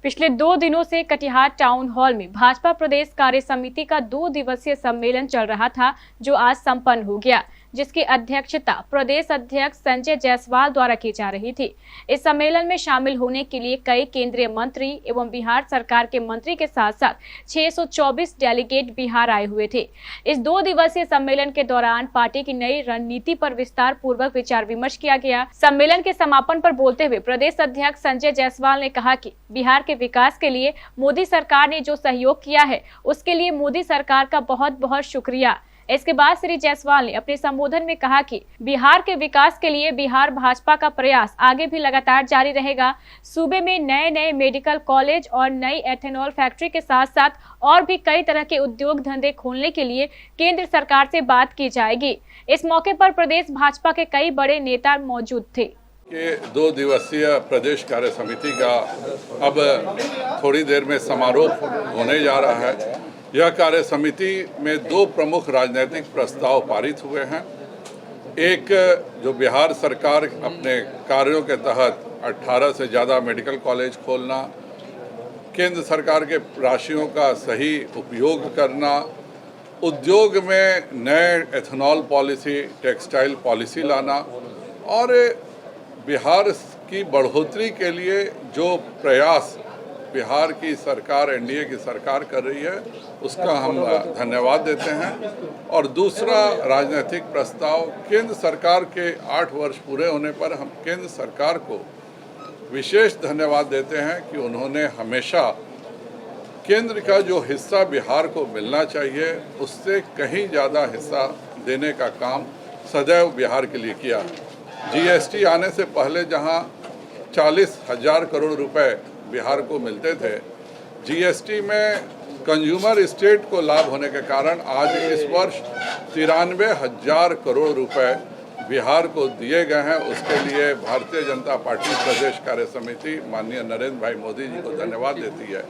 पिछले 2 दिनों से कटिहार टाउन हॉल में भाजपा प्रदेश कार्य समिति का 2 दिवसीय सम्मेलन चल रहा था, जो आज संपन्न हो गया, जिसकी अध्यक्षता प्रदेश अध्यक्ष संजय जायसवाल द्वारा की जा रही थी। इस सम्मेलन में शामिल होने के लिए कई केंद्रीय मंत्री एवं बिहार सरकार के मंत्री के साथ साथ 624 डेलीगेट बिहार आए हुए थे। इस 2 दिवसीय सम्मेलन के दौरान पार्टी की नई रणनीति पर विस्तार पूर्वक विचार विमर्श किया गया। सम्मेलन के समापन पर बोलते हुए प्रदेश अध्यक्ष संजय जायसवाल ने कहा कि बिहार के विकास के लिए मोदी सरकार ने जो सहयोग किया है, उसके लिए मोदी सरकार का बहुत बहुत शुक्रिया। इसके बाद श्री जायसवाल ने अपने संबोधन में कहा कि बिहार के विकास के लिए बिहार भाजपा का प्रयास आगे भी लगातार जारी रहेगा। सूबे में नए नए मेडिकल कॉलेज और नई एथेनॉल फैक्ट्री के साथ साथ और भी कई तरह के उद्योग धंधे खोलने के लिए केंद्र सरकार से बात की जाएगी। इस मौके पर प्रदेश भाजपा के कई बड़े नेता मौजूद थे। के 2 दिवसीय प्रदेश कार्य समिति का अब थोड़ी देर में समारोह होने जा रहा है। यह कार्य समिति में 2 प्रमुख राजनीतिक प्रस्ताव पारित हुए हैं। एक, जो बिहार सरकार अपने कार्यों के तहत 18 से ज़्यादा मेडिकल कॉलेज खोलना, केंद्र सरकार के राशियों का सही उपयोग करना, उद्योग में नए एथेनॉल पॉलिसी, टेक्सटाइल पॉलिसी लाना और बिहार की बढ़ोतरी के लिए जो प्रयास बिहार की सरकार, एनडीए की सरकार कर रही है, उसका हम धन्यवाद देते हैं। और दूसरा राजनीतिक प्रस्ताव, केंद्र सरकार के 8 वर्ष पूरे होने पर हम केंद्र सरकार को विशेष धन्यवाद देते हैं कि उन्होंने हमेशा केंद्र का जो हिस्सा बिहार को मिलना चाहिए, उससे कहीं ज़्यादा हिस्सा देने का काम सदैव बिहार के लिए किया। जीएसटी आने से पहले जहां 40,000 करोड़ रुपए बिहार को मिलते थे, जीएसटी में कंज्यूमर स्टेट को लाभ होने के कारण आज इस वर्ष 93,000 करोड़ रुपए बिहार को दिए गए हैं। उसके लिए भारतीय जनता पार्टी प्रदेश कार्य समिति माननीय नरेंद्र भाई मोदी जी को धन्यवाद देती है।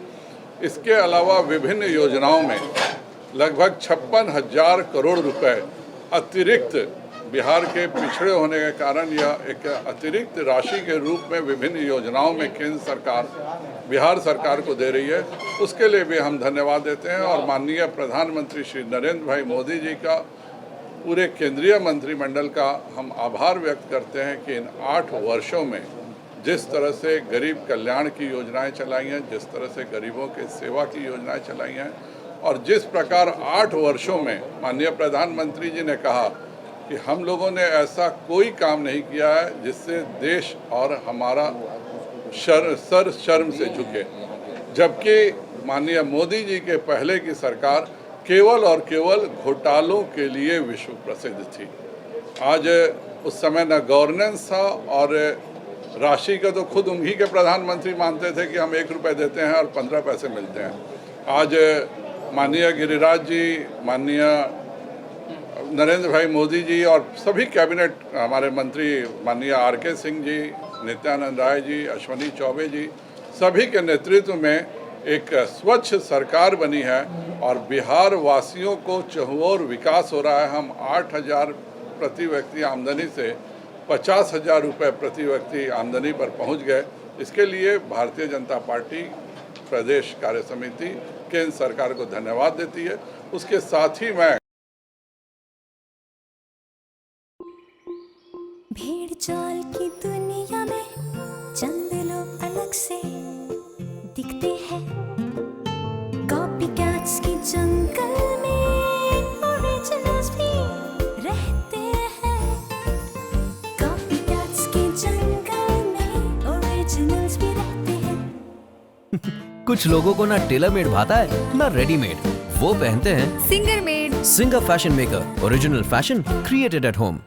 इसके अलावा विभिन्न योजनाओं में लगभग 56,000 करोड़ रुपए अतिरिक्त बिहार के पिछड़े होने के कारण यह एक अतिरिक्त राशि के रूप में विभिन्न योजनाओं में केंद्र सरकार बिहार सरकार को दे रही है। उसके लिए भी हम धन्यवाद देते हैं और माननीय प्रधानमंत्री श्री नरेंद्र भाई मोदी जी का, पूरे केंद्रीय मंत्रिमंडल का हम आभार व्यक्त करते हैं कि इन 8 वर्षों में जिस तरह से गरीब कल्याण की योजनाएं चलाई हैं, जिस तरह से गरीबों के सेवा की योजनाएं चलाई हैं और जिस प्रकार 8 वर्षों में माननीय प्रधानमंत्री जी ने कहा कि हम लोगों ने ऐसा कोई काम नहीं किया है जिससे देश और हमारा सर शर्म से झुके, जबकि माननीय मोदी जी के पहले की सरकार केवल और केवल घोटालों के लिए विश्व प्रसिद्ध थी। आज उस समय न गवर्नेंस था और राशि का तो खुद उन्हीं के प्रधानमंत्री मानते थे कि हम 1 रुपये देते हैं और 15 पैसे मिलते हैं। आज माननीय गिरिराज जी, माननीय नरेंद्र भाई मोदी जी और सभी कैबिनेट हमारे मंत्री माननीय आर.के. सिंह जी, नित्यानंद राय जी, अश्विनी चौबे जी, सभी के नेतृत्व में एक स्वच्छ सरकार बनी है और बिहार वासियों को चहुओर विकास हो रहा है। हम 8,000 प्रति व्यक्ति आमदनी से 50,000 रुपये प्रति व्यक्ति आमदनी पर पहुंच गए। इसके लिए भारतीय जनता पार्टी प्रदेश कार्य समिति केंद्र सरकार को धन्यवाद देती है। उसके साथ ही मैं भीड़ चाल की दुनिया में चंद लोग अलग से दिखते हैं। कॉपीकैट्स की जंगल में ओरिजिनल्स भी रहते हैं। कॉपीकैट्स की जंगल में ओरिजिनल्स भी रहते हैं। कुछ लोगों को ना टेलर मेड भाता है ना रेडीमेड, वो पहनते हैं singer made. Singer fashion maker, original fashion created at home.